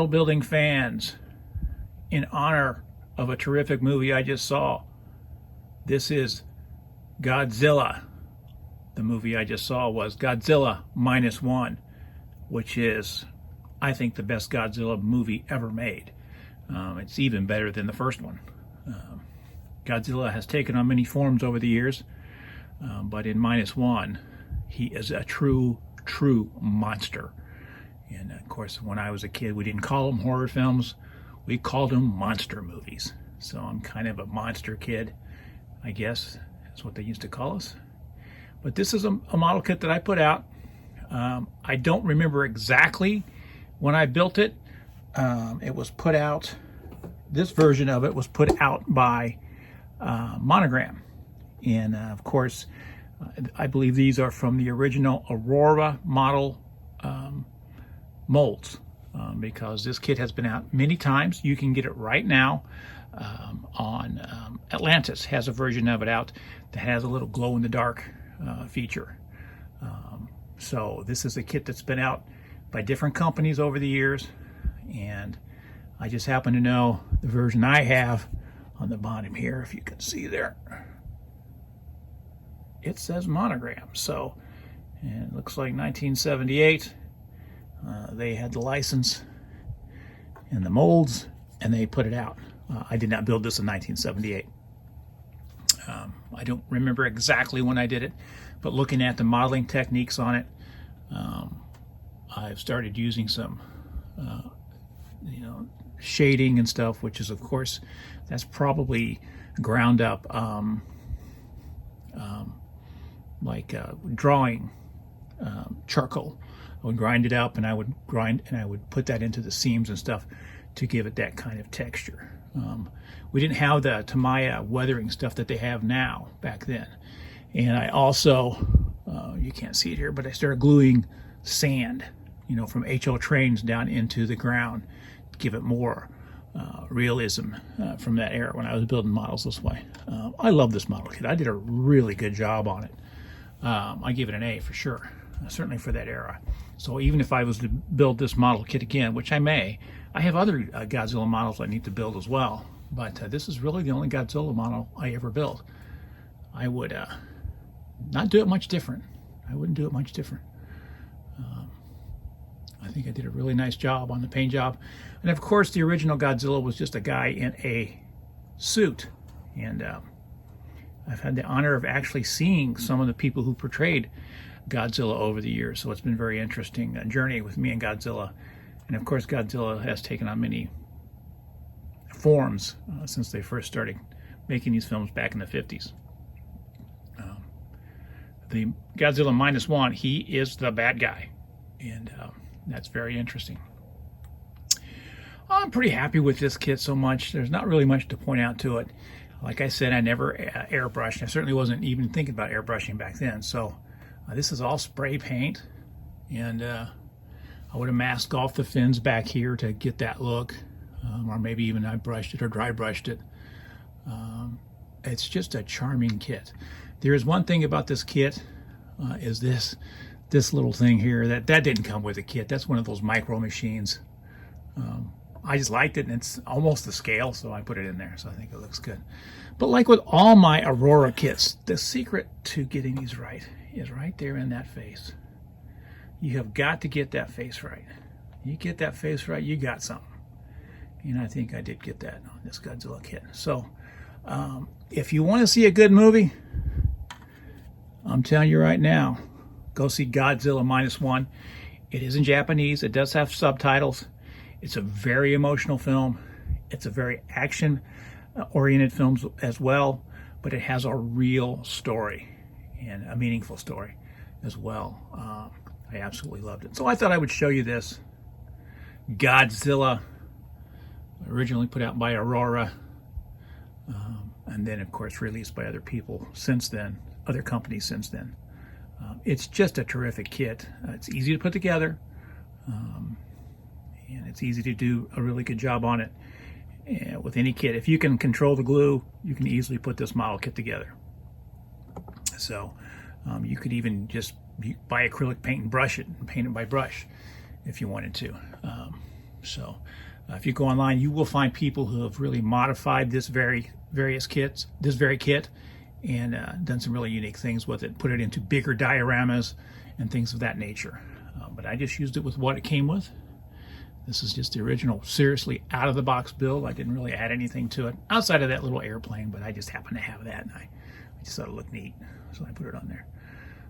model building fans, in honor of a terrific movie I just saw. This is Godzilla. The movie I just saw was Godzilla -1, which is, I think, the best Godzilla movie ever made. It's even better than the first one. Godzilla has taken on many forms over the years, but in -1, he is a true monster. And of course, when I was a kid, we didn't call them horror films. We called them monster movies. So I'm kind of a monster kid, I guess. That's what they used to call us. But this is a model kit that I put out. I don't remember exactly when I built it. It was put out, this version of it was put out by Monogram. And of course, I believe these are from the original Aurora model molds, because this kit has been out many times. You can get it right now on Atlantis, has a version of it out that has a little glow-in-the-dark feature. So this is a kit that's been out by different companies over the years, and I just happen to know the version I have on the bottom here, if you can see there. It says Monogram. So, and it looks like 1978. They had the license and the molds, and they put it out. I did not build this in 1978. I don't remember exactly when I did it, but looking at the modeling techniques on it, I've started using some, shading and stuff, which is, of course, that's probably ground up, drawing charcoal. I would grind it up, and I would put that into the seams and stuff to give it that kind of texture. We didn't have the Tamiya weathering stuff that they have now back then. And I also, you can't see it here, but I started gluing sand, from HO trains down into the ground to give it more realism from that era when I was building models this way. I love this model kit. I did a really good job on it. I give it an A for sure, certainly for that era. So even if I was to build this model kit again, which I may, I have other Godzilla models I need to build as well. But this is really the only Godzilla model I ever built. I would not do it much different. I wouldn't do it much different. I think I did a really nice job on the paint job. And of course, the original Godzilla was just a guy in a suit. And I've had the honor of actually seeing some of the people who portrayed Godzilla over the years. So it's been a very interesting journey with me and Godzilla. And of course, Godzilla has taken on many forms since they first started making these films back in the 50s. The Godzilla -1, he is the bad guy. And that's very interesting. I'm pretty happy with this kit so much. There's not really much to point out to it. Like I said, I never airbrushed. I certainly wasn't even thinking about airbrushing back then. So this is all spray paint. And I would have masked off the fins back here to get that look. Or maybe even I brushed it or dry brushed it. It's just a charming kit. There is one thing about this kit, is this little thing here that didn't come with the kit. That's one of those micro machines. I just liked it, and it's almost the scale, so I put it in there. So I think it looks good. But like with all my Aurora kits, the secret to getting these right is right there in that face. You have got to get that face right. You get that face right, you got something. And I think I did get that on this Godzilla kit. So if you want to see a good movie, I'm telling you right now, go see Godzilla -1. It is in Japanese. It does have subtitles. It's a very emotional film. It's a very action-oriented film as well, but it has a real story and a meaningful story as well. I absolutely loved it. So I thought I would show you this Godzilla, originally put out by Aurora, and then, of course, released by other people since then, other companies since then. It's just a terrific kit. It's easy to put together, and it's easy to do a really good job on it. And with any kit, if you can control the glue, you can easily put this model kit together. So you could even just buy acrylic paint and brush it and paint it by brush if you wanted to. So if you go online, you will find people who have really modified this very kit, and done some really unique things with it. Put it into bigger dioramas and things of that nature. But I just used it with what it came with. This is just the original, seriously out of the box build. I didn't really add anything to it outside of that little airplane, but I just happened to have that, and I just thought it looked neat, so I put it on there.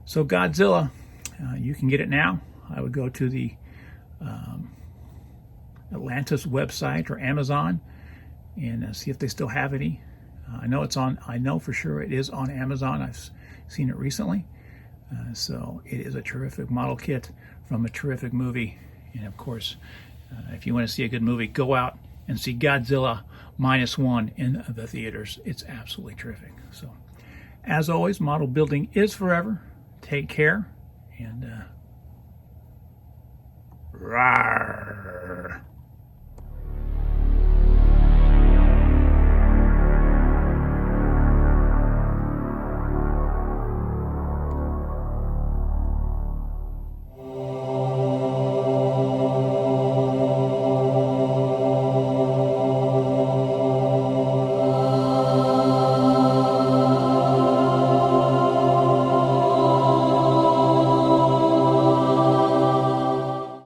So Godzilla, you can get it now. I would go to the Atlantis website or Amazon and see if they still have any. I know for sure it is on Amazon. I've seen it recently. So it is a terrific model kit from a terrific movie. And of course, if you want to see a good movie, go out and see Godzilla -1 in the theaters. It's absolutely terrific. So as always, model building is forever. Take care, and rawr.